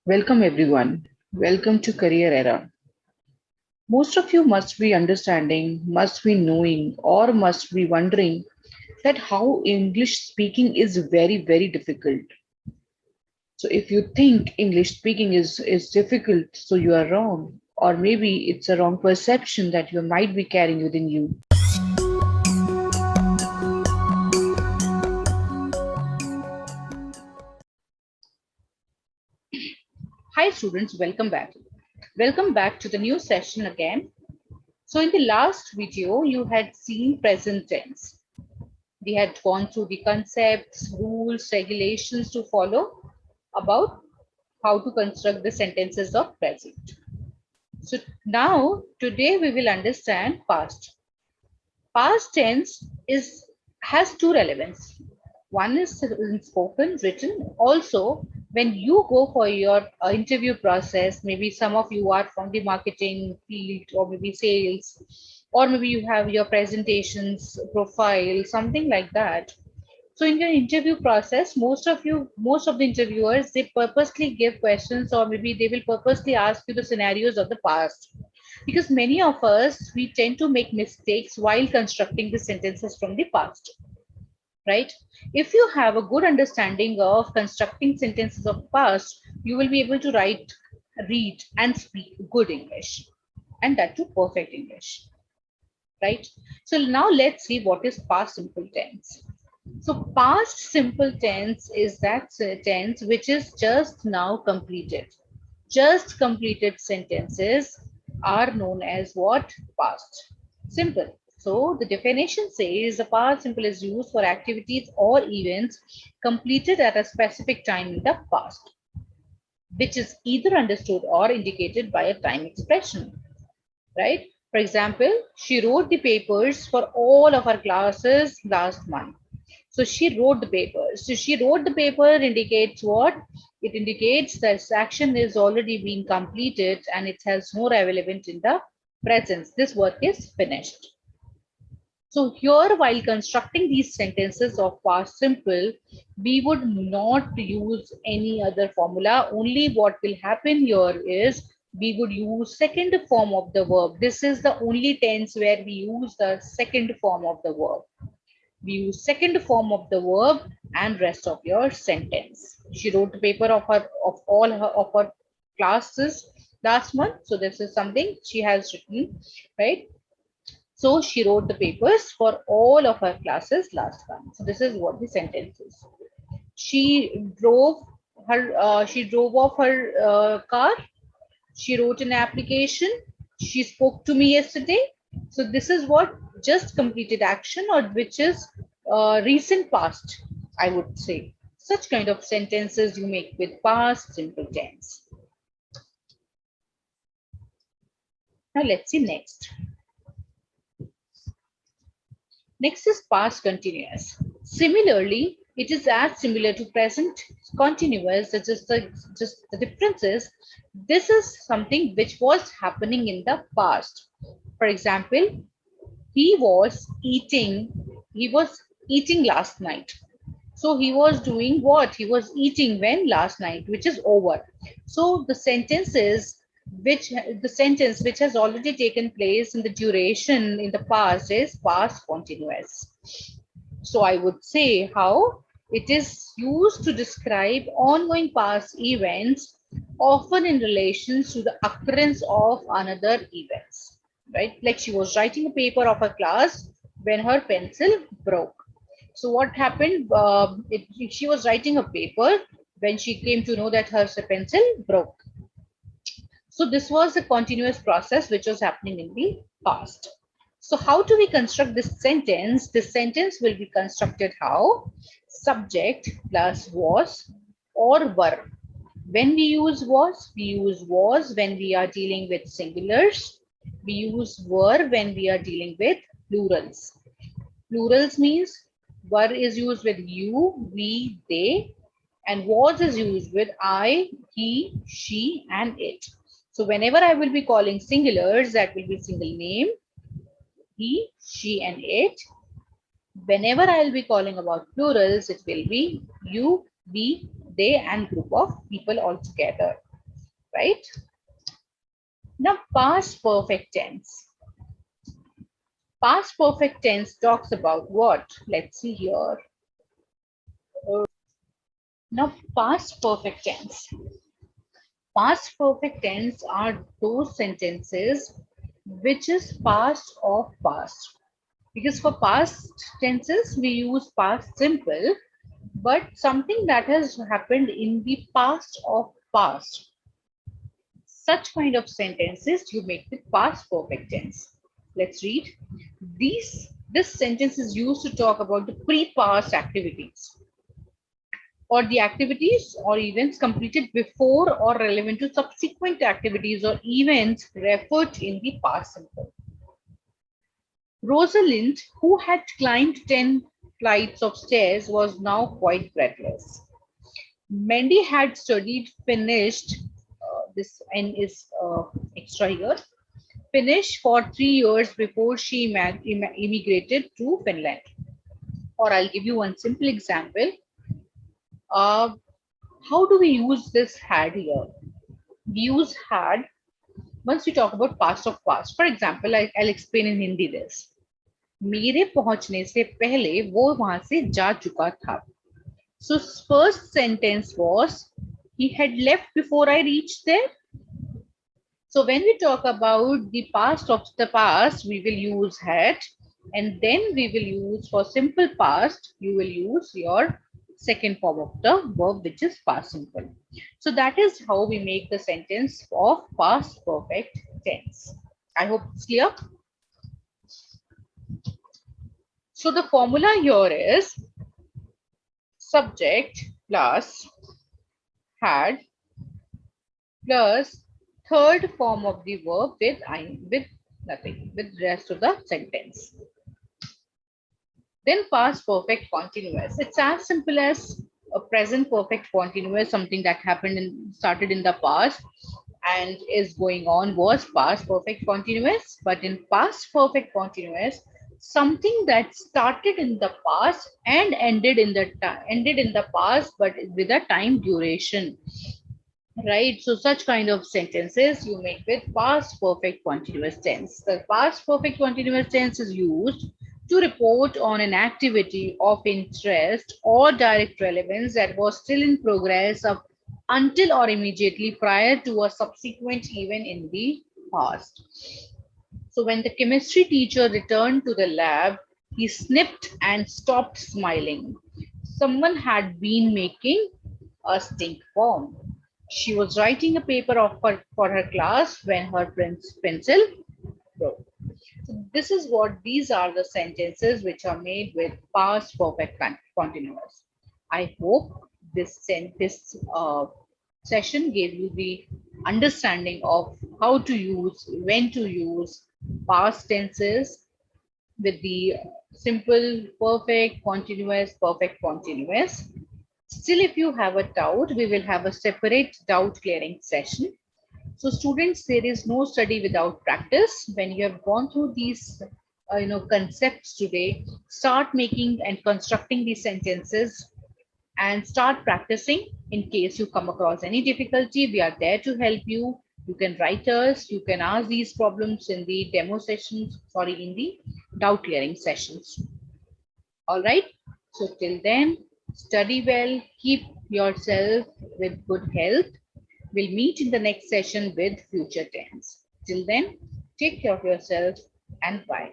Welcome everyone. Welcome to Careerera. Most of you must be understanding, must be knowing, or must be wondering that how English speaking is very difficult. So if you think English speaking is difficult, so you are wrong. Or maybe it's a wrong perception that you might be carrying within you. Hi students, welcome back. Welcome back to the new session again. So in the last video, you had seen present tense. We had gone through the concepts, rules, regulations to follow about how to construct the sentences of present. So now, today we will understand past. Past tense has two relevance. One is in spoken, written. Also, when you go for your interview process, maybe some of you are from the marketing field or maybe sales, or maybe you have your presentations profile, something like that. So in your interview process, most of the interviewers, they purposely give questions or maybe they will purposely ask you the scenarios of the past. Because many of us, we tend to make mistakes while constructing the sentences from the past, right? If you have a good understanding of constructing sentences of past, you will be able to write, read, and speak good English, and that too perfect English, right? So now let's see what is past simple tense. So past simple tense is that tense which is just now completed. Just completed sentences are known as what? Past simple. So the definition says the past simple is used for activities or events completed at a specific time in the past, which is either understood or indicated by a time expression, right? For example, she wrote the papers for all of her classes last month. So she wrote the paper. So she wrote the paper indicates what? It indicates that this action is already being completed and it has no relevance in the present. This work is finished. So here, while constructing these sentences of past simple, we would not use any other formula. Only what will happen here is we would use second form of the verb. This is the only tense where we use the second form of the verb. We use second form of the verb and rest of your sentence. She wrote the paper of all of her classes last month. So this is something she has written, right? So she wrote the papers for all of her classes last month. So this is what the sentence is. She drove she drove off her car. She wrote an application. She spoke to me yesterday. So this is what just completed action or which is recent past, I would say. Such kind of sentences you make with past simple tense. Now let's see next. Next is past continuous. Similarly, it is as similar to present continuous. It's just the difference is this is something which was happening in the past. For example, he was eating, he was eating last night. So he was doing what? He was eating when? Last night, which is over. So the sentence is the sentence which has already taken place in the duration in the past is past continuous. So I would say how it is used to describe ongoing past events, often in relation to the occurrence of another events, right? Like she was writing a paper of her class when her pencil broke. So what happened? She was writing a paper when she came to know that her pencil broke. So this was a continuous process which was happening in the past. So how do we construct this sentence? This sentence will be constructed how? Subject plus was or were. When we use was when we are dealing with singulars. We use were when we are dealing with plurals. Plurals means were is used with you, we, they, and was is used with I, he, she, and it. So whenever I will be calling singulars, that will be single name, he, she, and it. Whenever I will be calling about plurals, it will be you, we, they, and group of people all together. right? Now, past perfect tense. Past perfect tense talks about what? Let's see here. Now, past perfect tense. Past perfect tense are those sentences which is past of past. Because for past tenses, we use past simple, but something that has happened in the past of past. Such kind of sentences you make with past perfect tense. Let's read. This sentence is used to talk about the pre-past activities or the activities or events completed before or relevant to subsequent activities or events referred in the past simple. Rosalind, who had climbed 10 flights of stairs, was now quite breathless. Mandy had studied, finished, this N is extra here, finished for 3 years before she immigrated to Finland. Or I'll give you one simple example. Uh, how do we use this had here? We use had once we talk about past of past. For example, I'll explain in Hindi this. मेरे पहुंचने से पहले वो वहां से जा चुका था. So first sentence was he had left before I reached there. So when we talk about the past of the past, we will use had, and then we will use for simple past, you will use your second form of the verb, which is past simple. So that is how we make the sentence of past perfect tense. I hope it's clear. So the formula here is subject plus had plus third form of the verb with nothing, with rest of the sentence. Then past perfect continuous. It's as simple as a present perfect continuous, something that happened and started in the past and is going on was past perfect continuous. But in past perfect continuous, something that started in the past and ended in the past, but with a time duration. Right, so such kind of sentences you make with past perfect continuous tense. The past perfect continuous tense is used to report on an activity of interest or direct relevance that was still in progress of until or immediately prior to a subsequent event in the past. So when the chemistry teacher returned to the lab, he sniffed and stopped smiling. Someone had been making a stink bomb. She was writing a paper for her class when her pencil broke. So this is what these are the sentences which are made with past perfect continuous. I hope this session gave you the understanding of how to use, when to use past tenses with the simple, perfect continuous. Still, if you have a doubt, we will have a separate doubt clearing session. So students, there is no study without practice. When you have gone through these concepts today, start making and constructing these sentences and start practicing. In case you come across any difficulty, we are there to help you. You can write us, you can ask these problems in the demo sessions, in the doubt clearing sessions. All right. So till then, study well, keep yourself with good health. We'll meet in the next session with future tense. Till then, take care of yourself and bye.